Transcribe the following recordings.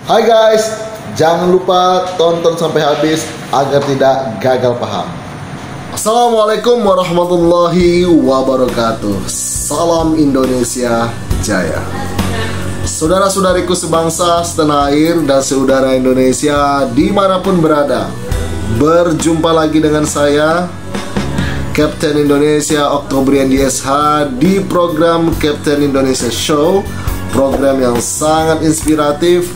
Hai guys, jangan lupa tonton sampai habis agar tidak gagal paham. Assalamualaikum warahmatullahi wabarakatuh. Salam Indonesia Jaya. Saudara-saudariku sebangsa, setanah air, dan saudara Indonesia dimanapun berada, berjumpa lagi dengan saya, Kapten Indonesia Oktobrian DSH, di program Kapten Indonesia Show. Program yang sangat inspiratif,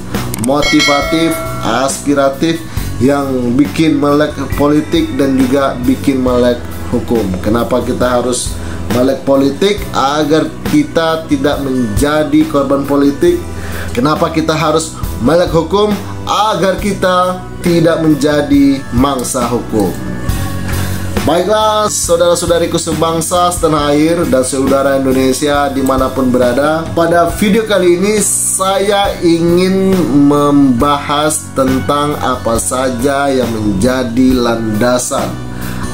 motivatif, aspiratif, yang bikin melek politik dan juga bikin melek hukum. Kenapa kita harus melek politik? Agar kita tidak menjadi korban politik. Kenapa kita harus melek hukum? Agar kita tidak menjadi mangsa hukum. Baiklah, saudara-saudariku sebangsa, setanah air, dan saudara Indonesia dimanapun berada, pada video kali ini saya ingin membahas tentang apa saja yang menjadi landasan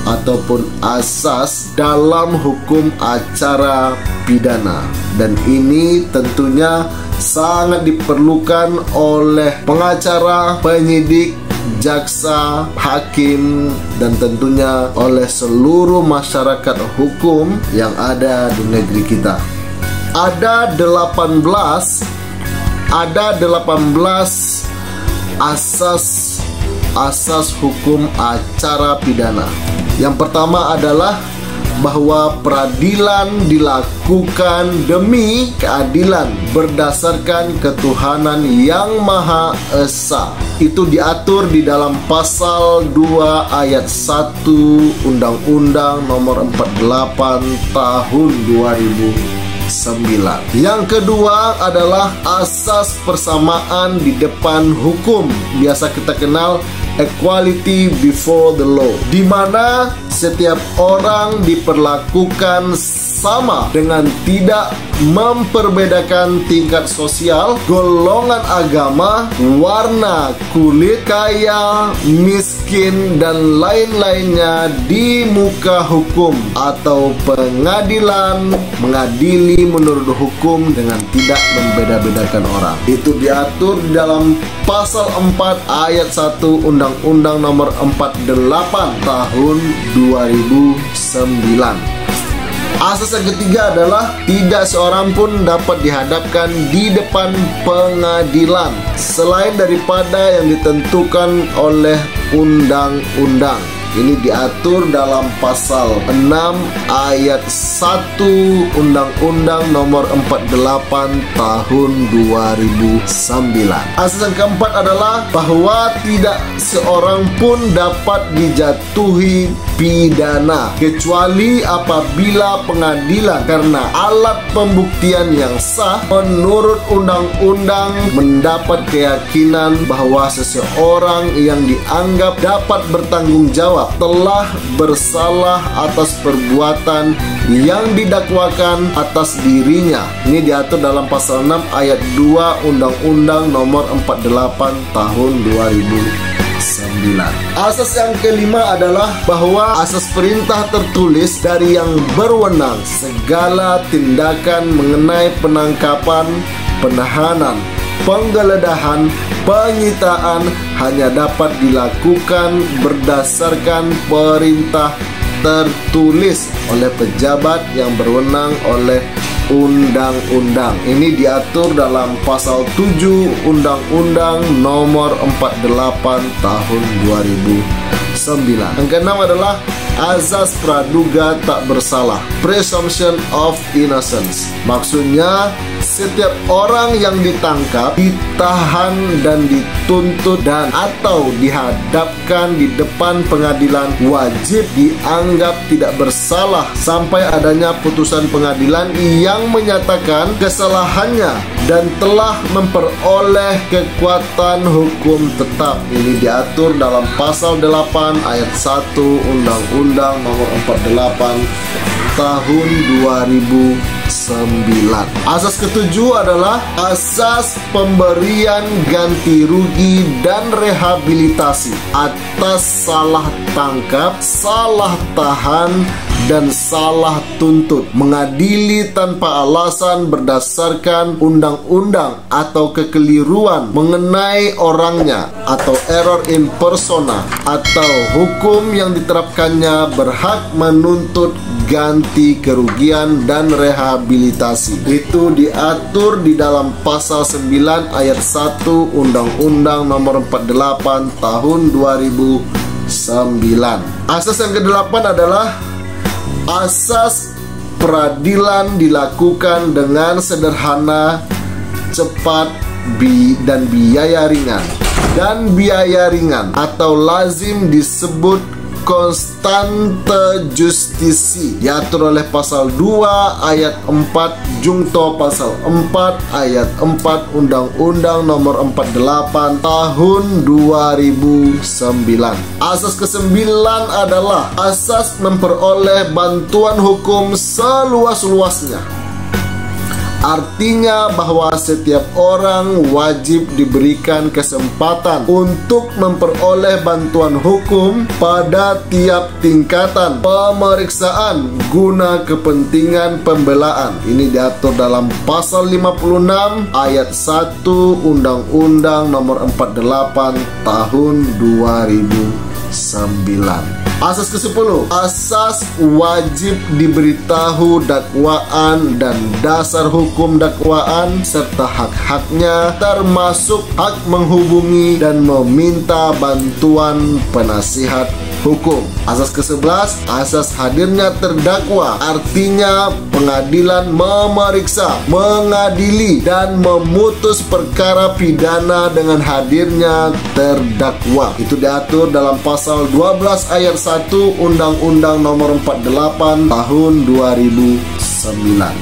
ataupun asas dalam hukum acara pidana. Dan ini tentunya sangat diperlukan oleh pengacara, penyidik, jaksa, hakim, dan tentunya oleh seluruh masyarakat hukum yang ada di negeri kita. Ada 18 asas hukum acara pidana. Yang pertama adalah bahwa peradilan dilakukan demi keadilan berdasarkan ketuhanan yang Maha Esa. Itu diatur di dalam pasal 2 ayat 1 Undang-Undang Nomor 48 Tahun 2009. Yang kedua adalah asas persamaan di depan hukum, biasa kita kenal equality before the law, di mana setiap orang diperlakukan sama dengan tidak memperbedakan tingkat sosial, golongan agama, warna kulit, kaya, miskin, dan lain-lainnya di muka hukum, atau pengadilan mengadili menurut hukum dengan tidak membeda-bedakan orang. Itu diatur di dalam pasal 4 ayat 1 Undang-Undang Nomor 48 Tahun 2009. Asas yang ketiga adalah tidak seorang pun dapat dihadapkan di depan pengadilan selain daripada yang ditentukan oleh undang-undang. Ini diatur dalam pasal 6 ayat 1 Undang-Undang Nomor 48 Tahun 2009. Asas yang keempat adalah bahwa tidak seorang pun dapat dijatuhi pidana kecuali apabila pengadilan karena alat pembuktian yang sah menurut undang-undang mendapat keyakinan bahwa seseorang yang dianggap dapat bertanggung jawab telah bersalah atas perbuatan yang didakwakan atas dirinya. Ini diatur dalam pasal 6 ayat 2 Undang-Undang Nomor 48 Tahun 2009. Asas yang kelima adalah bahwa asas perintah tertulis dari yang berwenang. Segala tindakan mengenai penangkapan, penahanan, penggeledahan, penyitaan hanya dapat dilakukan berdasarkan perintah tertulis oleh pejabat yang berwenang oleh undang-undang. Ini diatur dalam pasal 7 Undang-Undang Nomor 48 Tahun 2009. Yang keenam adalah azas praduga tak bersalah, presumption of innocence. Maksudnya setiap orang yang ditangkap, ditahan, dan dituntut dan atau dihadapkan di depan pengadilan wajib dianggap tidak bersalah sampai adanya putusan pengadilan yang menyatakan kesalahannya dan telah memperoleh kekuatan hukum tetap. Ini diatur dalam pasal 8 ayat 1 Undang-Undang Nomor 48 Tahun 2009. Asas ketujuh adalah asas pemberian ganti rugi dan rehabilitasi atas salah tangkap, salah tahan, dan salah tuntut, mengadili tanpa alasan berdasarkan undang-undang atau kekeliruan mengenai orangnya, atau error in persona, atau hukum yang diterapkannya berhak menuntut ganti kerugian dan rehabilitasi. Itu diatur di dalam pasal 9 ayat 1 Undang-Undang Nomor 48 Tahun 2009. Asas yang ke-8 adalah asas peradilan dilakukan dengan sederhana, cepat, dan biaya ringan. Dan biaya ringan atau lazim disebut konstante justisi, diatur oleh pasal 2 ayat 4 Jungto pasal 4 ayat 4 Undang-Undang Nomor 48 Tahun 2009. Asas ke-9 adalah asas memperoleh bantuan hukum seluas-luasnya. Artinya bahwa setiap orang wajib diberikan kesempatan untuk memperoleh bantuan hukum pada tiap tingkatan pemeriksaan guna kepentingan pembelaan. Ini diatur dalam pasal 56 ayat 1 Undang-Undang Nomor 48 Tahun 2009. Asas ke-10, asas wajib diberitahu dakwaan dan dasar hukum dakwaan serta hak-haknya, termasuk hak menghubungi dan meminta bantuan penasihat hukum. Asas ke-11, asas hadirnya terdakwa, artinya pengadilan memeriksa, mengadili, dan memutus perkara pidana dengan hadirnya terdakwa. Itu diatur dalam pasal 12 ayat 1 Undang-Undang Nomor 48 Tahun 2009.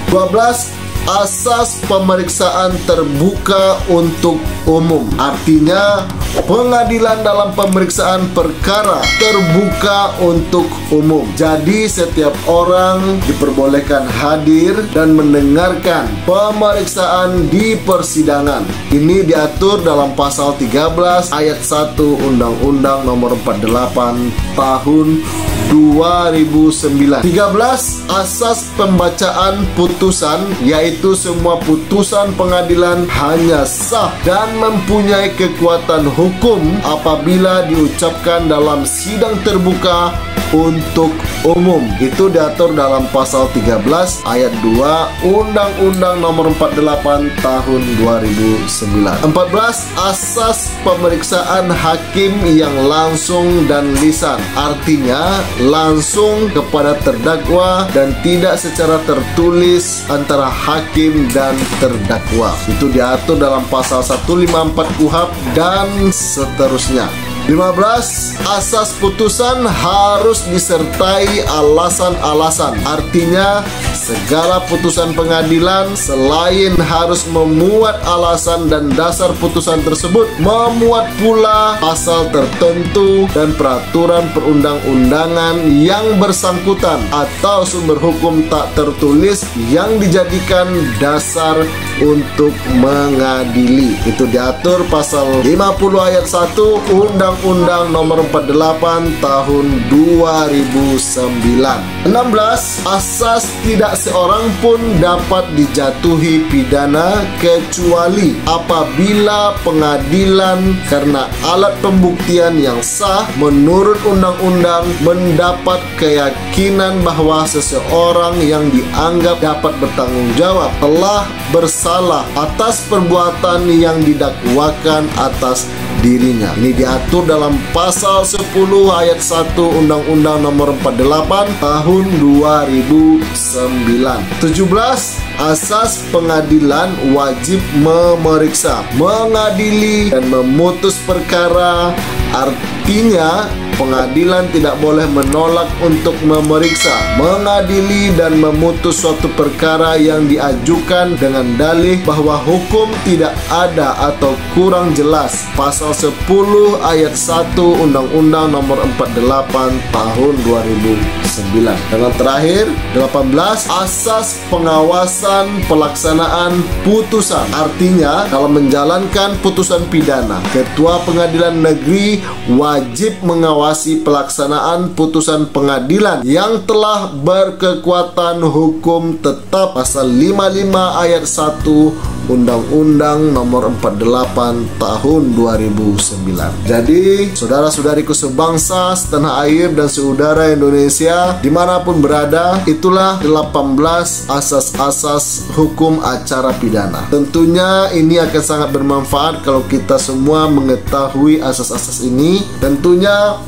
12. Asas pemeriksaan terbuka untuk umum, artinya pengadilan dalam pemeriksaan perkara terbuka untuk umum. Jadi setiap orang diperbolehkan hadir dan mendengarkan pemeriksaan di persidangan. Ini diatur dalam pasal 13 ayat 1 Undang-Undang Nomor 48 Tahun 2009. 13. Asas pembacaan putusan, yaitu semua putusan pengadilan hanya sah dan mempunyai kekuatan hukum apabila diucapkan dalam sidang terbuka untuk umum. Itu diatur dalam pasal 13 ayat 2 Undang-Undang Nomor 48 Tahun 2009. 14. Asas pemeriksaan hakim yang langsung dan lisan, artinya langsung kepada terdakwa dan tidak secara tertulis antara hakim dan terdakwa. Itu diatur dalam pasal 154 KUHP dan seterusnya. 15. Asas putusan harus disertai alasan-alasan, artinya segala putusan pengadilan selain harus memuat alasan dan dasar putusan tersebut, memuat pula pasal tertentu dan peraturan perundang-undangan yang bersangkutan atau sumber hukum tak tertulis yang dijadikan dasar untuk mengadili. Itu diatur pasal 50 ayat 1 Undang-Undang Nomor 48 Tahun 2009. 16. Asas tidak seorang pun dapat dijatuhi pidana kecuali apabila pengadilan karena alat pembuktian yang sah menurut undang-undang mendapat keyakinan bahwa seseorang yang dianggap dapat bertanggung jawab telah bersalah atas perbuatan yang didakwakan atas dirinya. Ini diatur dalam pasal 10 ayat 1 Undang-Undang Nomor 48 Tahun 2009. 17. Asas pengadilan wajib memeriksa, mengadili, dan memutus perkara. Artinya pengadilan tidak boleh menolak untuk memeriksa, mengadili, dan memutus suatu perkara yang diajukan dengan dalih bahwa hukum tidak ada atau kurang jelas. Pasal 10 ayat 1 Undang-Undang Nomor 48 Tahun 2009. Dan yang terakhir, 18. Asas pengawasan pelaksanaan putusan. Artinya kalau menjalankan putusan pidana, Ketua Pengadilan Negeri wajib mengawasi mengawasi pelaksanaan putusan pengadilan yang telah berkekuatan hukum tetap. Pasal 55 ayat 1 Undang-Undang Nomor 48 Tahun 2009. Jadi, saudara-saudariku sebangsa, setanah air, dan saudara Indonesia dimanapun berada, itulah 18 asas-asas hukum acara pidana. Tentunya ini akan sangat bermanfaat kalau kita semua mengetahui asas-asas ini. Tentunya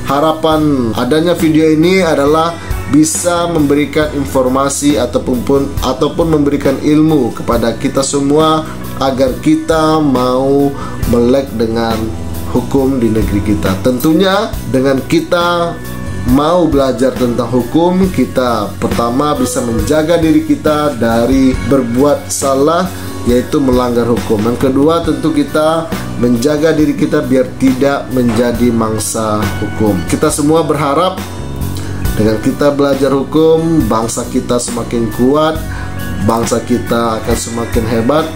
harapan adanya video ini adalah bisa memberikan informasi ataupun memberikan ilmu kepada kita semua agar kita mau melek dengan hukum di negeri kita. Tentunya dengan kita mau belajar tentang hukum, kita pertama bisa menjaga diri kita dari berbuat salah, yaitu melanggar hukum. Yang kedua, tentu kita menjaga diri kita biar tidak menjadi mangsa hukum. Kita semua berharap dengan kita belajar hukum, bangsa kita semakin kuat, bangsa kita akan semakin hebat,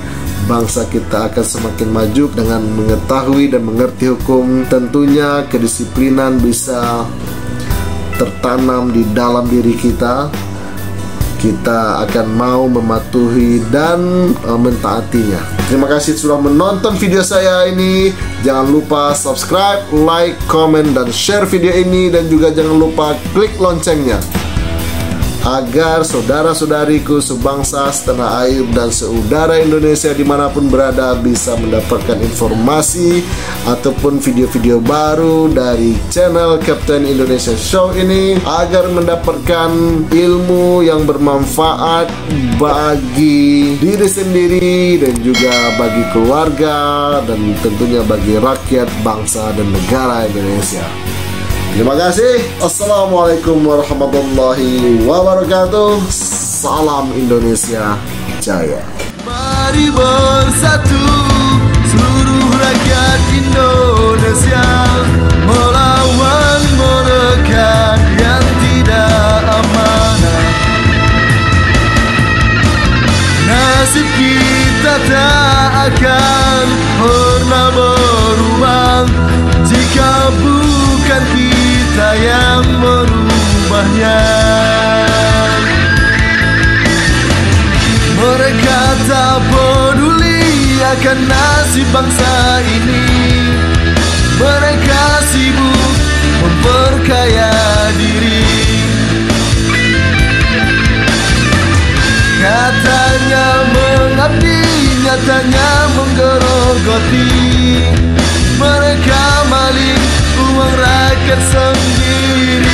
bangsa kita akan semakin maju. Dengan mengetahui dan mengerti hukum, tentunya kedisiplinan bisa tertanam di dalam diri kita. Kita akan mau mematuhi dan mentaatinya. Terima kasih sudah menonton video saya ini. Jangan lupa subscribe, like, komen, dan share video ini. Dan juga jangan lupa klik loncengnya agar saudara-saudariku sebangsa, setanah air, dan saudara Indonesia dimanapun berada bisa mendapatkan informasi ataupun video-video baru dari channel Captain Indonesia Show ini, agar mendapatkan ilmu yang bermanfaat bagi diri sendiri dan juga bagi keluarga dan tentunya bagi rakyat, bangsa, dan negara Indonesia. Terima kasih. Assalamualaikum warahmatullahi wabarakatuh. Salam Indonesia Jaya. Mari bersatu seluruh rakyat Indonesia, melawan mereka yang tidak amanah. Nasib kita tak akan pernah berubah jika bukan kita yang merubahnya. Mereka tak peduli akan nasib bangsa ini. Mereka sibuk memperkaya diri. Katanya mengabdi, nyatanya menggerogoti. Mereka maling uang rakyat sendiri.